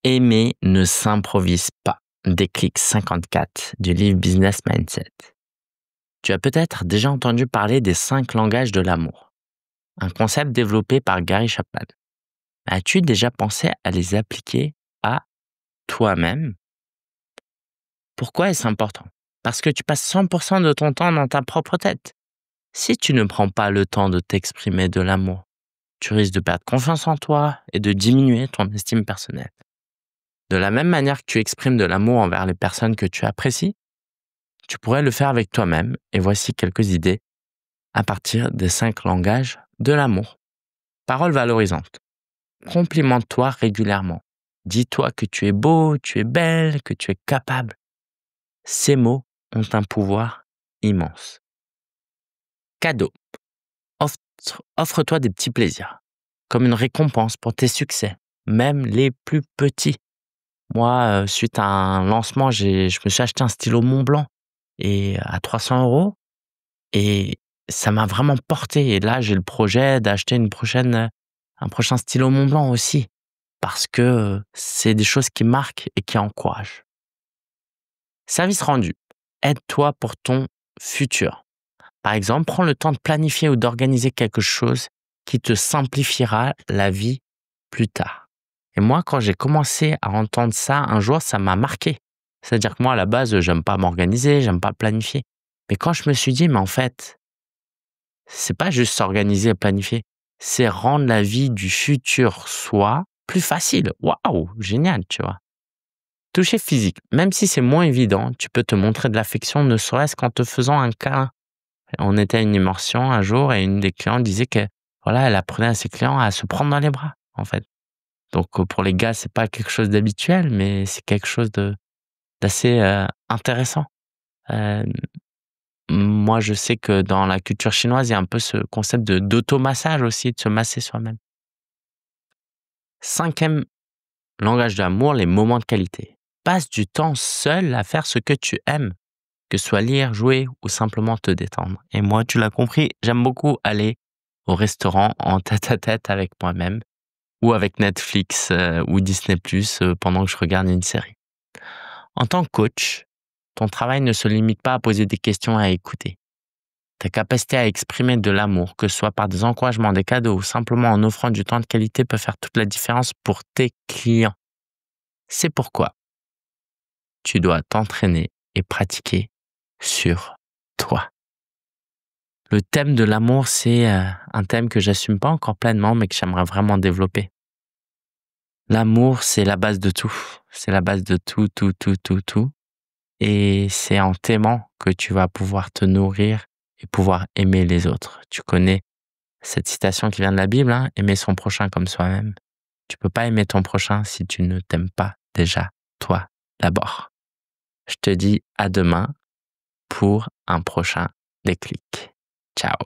Aimer ne s'improvise pas. Déclic 54 du livre Business Mindset. Tu as peut-être déjà entendu parler des 5 langages de l'amour, un concept développé par Gary Chapman. As-tu déjà pensé à les appliquer à toi-même? Pourquoi est-ce important? Parce que tu passes 100% de ton temps dans ta propre tête. Si tu ne prends pas le temps de t'exprimer de l'amour, tu risques de perdre confiance en toi et de diminuer ton estime personnelle. De la même manière que tu exprimes de l'amour envers les personnes que tu apprécies, tu pourrais le faire avec toi-même et voici quelques idées à partir des 5 langages de l'amour. Paroles valorisantes. Complimente-toi régulièrement. Dis-toi que tu es beau, tu es belle, que tu es capable. Ces mots ont un pouvoir immense. Cadeau. Offre-toi des petits plaisirs, comme une récompense pour tes succès, même les plus petits. Moi, suite à un lancement, je me suis acheté un stylo Montblanc et à 300 euros. Et ça m'a vraiment porté et là, j'ai le projet d'acheter un prochain stylo Montblanc aussi parce que, c'est des choses qui marquent et qui encouragent. Service rendu. Aide-toi pour ton futur. Par exemple, prends le temps de planifier ou d'organiser quelque chose qui te simplifiera la vie plus tard. Et moi, quand j'ai commencé à entendre ça, un jour, ça m'a marqué. C'est-à-dire que moi, à la base, j'aime pas m'organiser, j'aime pas planifier. Mais quand je me suis dit: «Mais en fait, c'est pas juste s'organiser et planifier, c'est rendre la vie du futur soi plus facile». Waouh! Génial, tu vois? Toucher physique, même si c'est moins évident, tu peux te montrer de l'affection, ne serait-ce qu'en te faisant un câlin. On était à une immersion un jour et une des clientes disait que, voilà, elle apprenait à ses clients à se prendre dans les bras, en fait. Donc, pour les gars, c'est pas quelque chose d'habituel, mais c'est quelque chose d'assez, intéressant. Hem, Moi, je sais que dans la culture chinoise, il y a un peu ce concept d'automassage aussi, de se masser soi-même. 5e langage de l'amour, les moments de qualité. Passe du temps seul à faire ce que tu aimes, que ce soit lire, jouer ou simplement te détendre. Et moi, tu l'as compris, j'aime beaucoup aller au restaurant en tête-à-tête avec moi-même ou avec Netflix, ou Disney+, pendant que je regarde une série. En tant que coach, ton travail ne se limite pas à poser des questions et à écouter. Ta capacité à exprimer de l'amour, que ce soit par des encouragements, des cadeaux ou simplement en offrant du temps de qualité, peut faire toute la différence pour tes clients. C'est pourquoi tu dois t'entraîner et pratiquer sur toi. Le thème de l'amour, c'est un thème que j'assume pas encore pleinement, mais que j'aimerais vraiment développer. L'amour, c'est la base de tout. C'est la base de tout, tout, tout, tout, tout. Et c'est en t'aimant que tu vas pouvoir te nourrir et pouvoir aimer les autres. Tu connais cette citation qui vient de la Bible, hein, aimer son prochain comme soi-même. Tu peux pas aimer ton prochain si tu ne t'aimes pas déjà toi d'abord. Je te dis à demain pour un prochain déclic. Ciao.